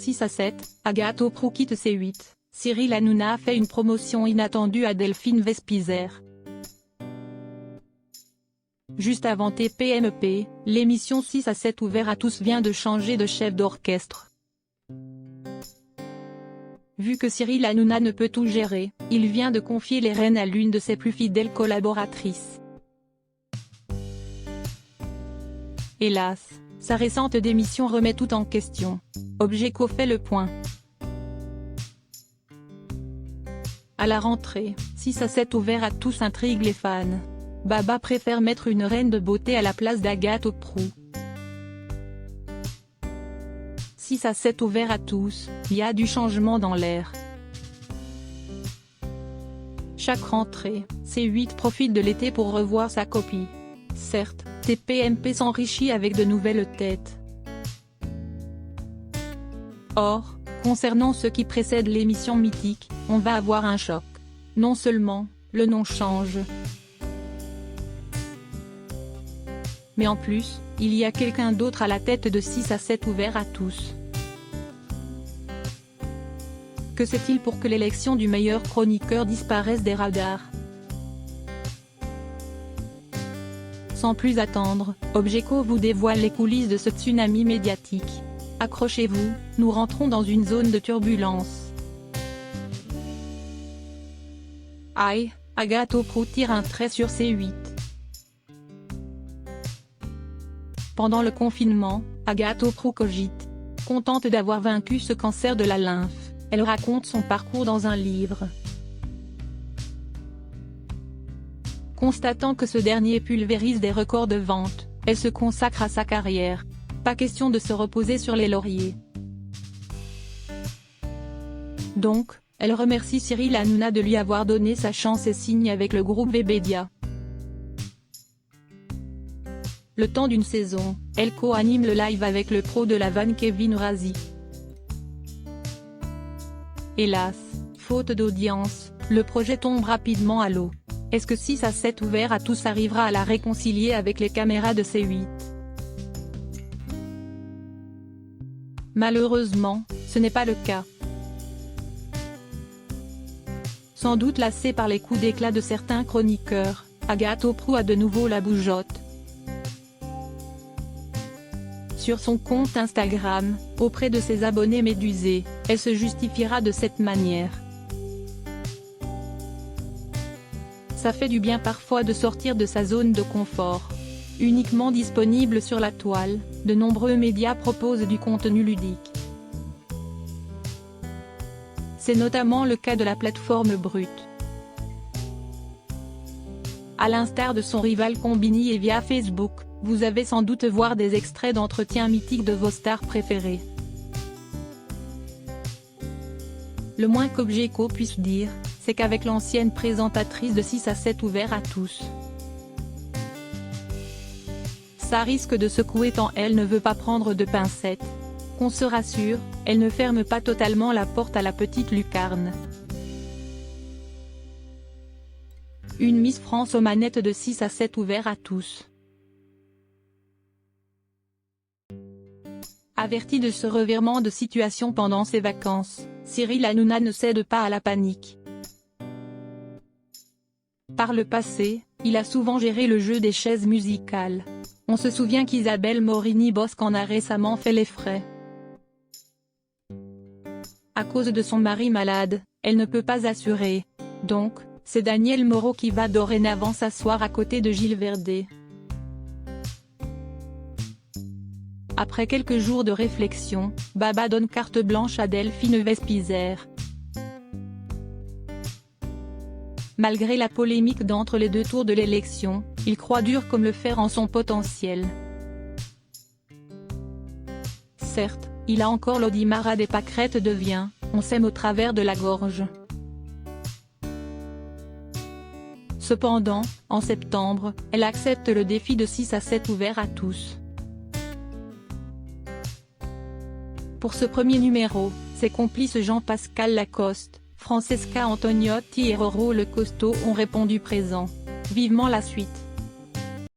6 à 7, Agathe Auproux quitte C8. Cyril Hanouna a fait une promotion inattendue à Delphine Vespizer. Juste avant TPMP, l'émission 6 à 7 ouvert à tous vient de changer de chef d'orchestre. Vu que Cyril Hanouna ne peut tout gérer, il vient de confier les rênes à l'une de ses plus fidèles collaboratrices. Hélas, sa récente démission remet tout en question. Objeco fait le point. À la rentrée, 6 à 7 ouvert à tous intrigue les fans. Baba préfère mettre une reine de beauté à la place d'Agathe Auproux. 6 à 7 ouvert à tous, il y a du changement dans l'air. Chaque rentrée, C8 profite de l'été pour revoir sa copie. Certes, TPMP s'enrichit avec de nouvelles têtes. Or, concernant ce qui précède l'émission mythique, on va avoir un choc. Non seulement, le nom change, mais en plus, il y a quelqu'un d'autre à la tête de 6 à 7 ouvert à tous. Que c'est-il pour que l'élection du meilleur chroniqueur disparaisse des radars? Sans plus attendre, Objeco vous dévoile les coulisses de ce tsunami médiatique. Accrochez-vous, nous rentrons dans une zone de turbulence. Aïe, Agathe Auproux tire un trait sur C8. Pendant le confinement, Agathe Auproux cogite. Contente d'avoir vaincu ce cancer de la lymphe, elle raconte son parcours dans un livre. Constatant que ce dernier pulvérise des records de vente, elle se consacre à sa carrière. Pas question de se reposer sur les lauriers. Donc, elle remercie Cyril Hanouna de lui avoir donné sa chance et signe avec le groupe Webedia. Le temps d'une saison, elle co-anime le live avec le pro de la vanne Kevin Razi. Hélas, faute d'audience, le projet tombe rapidement à l'eau. Est-ce que 6 à 7 ouvert à tous arrivera à la réconcilier avec les caméras de C8? Malheureusement, ce n'est pas le cas. Sans doute lassée par les coups d'éclat de certains chroniqueurs, Agathe Auproux a de nouveau la bougeotte. Sur son compte Instagram, auprès de ses abonnés médusés, elle se justifiera de cette manière. Ça fait du bien parfois de sortir de sa zone de confort. Uniquement disponible sur la toile, de nombreux médias proposent du contenu ludique. C'est notamment le cas de la plateforme Brut. À l'instar de son rival Combini et via Facebook, vous avez sans doute voir des extraits d'entretiens mythiques de vos stars préférées. Le moins qu'Objeco puisse dire, c'est qu'avec l'ancienne présentatrice de 6 à 7 ouvert à tous, ça risque de secouer tant elle ne veut pas prendre de pincettes. Qu'on se rassure, elle ne ferme pas totalement la porte à la petite lucarne. Une Miss France aux manettes de 6 à 7 ouvert à tous. Averti de ce revirement de situation pendant ses vacances, Cyril Hanouna ne cède pas à la panique. Par le passé, il a souvent géré le jeu des chaises musicales. On se souvient qu'Isabelle Morini-Bosc en a récemment fait les frais. À cause de son mari malade, elle ne peut pas assurer. Donc, c'est Daniel Moreau qui va dorénavant s'asseoir à côté de Gilles Verdez. Après quelques jours de réflexion, Baba donne carte blanche à Delphine Vespizer. Malgré la polémique d'entre les deux tours de l'élection, il croit dur comme le fer en son potentiel. Certes, il a encore l'audimat des pâquerettes de vin, on sème au travers de la gorge. Cependant, en septembre, elle accepte le défi de 6 à 7 ouvert à tous. Pour ce premier numéro, ses complices Jean-Pascal Lacoste, Francesca Antoniotti et Roro Le Costaud ont répondu présent. Vivement la suite.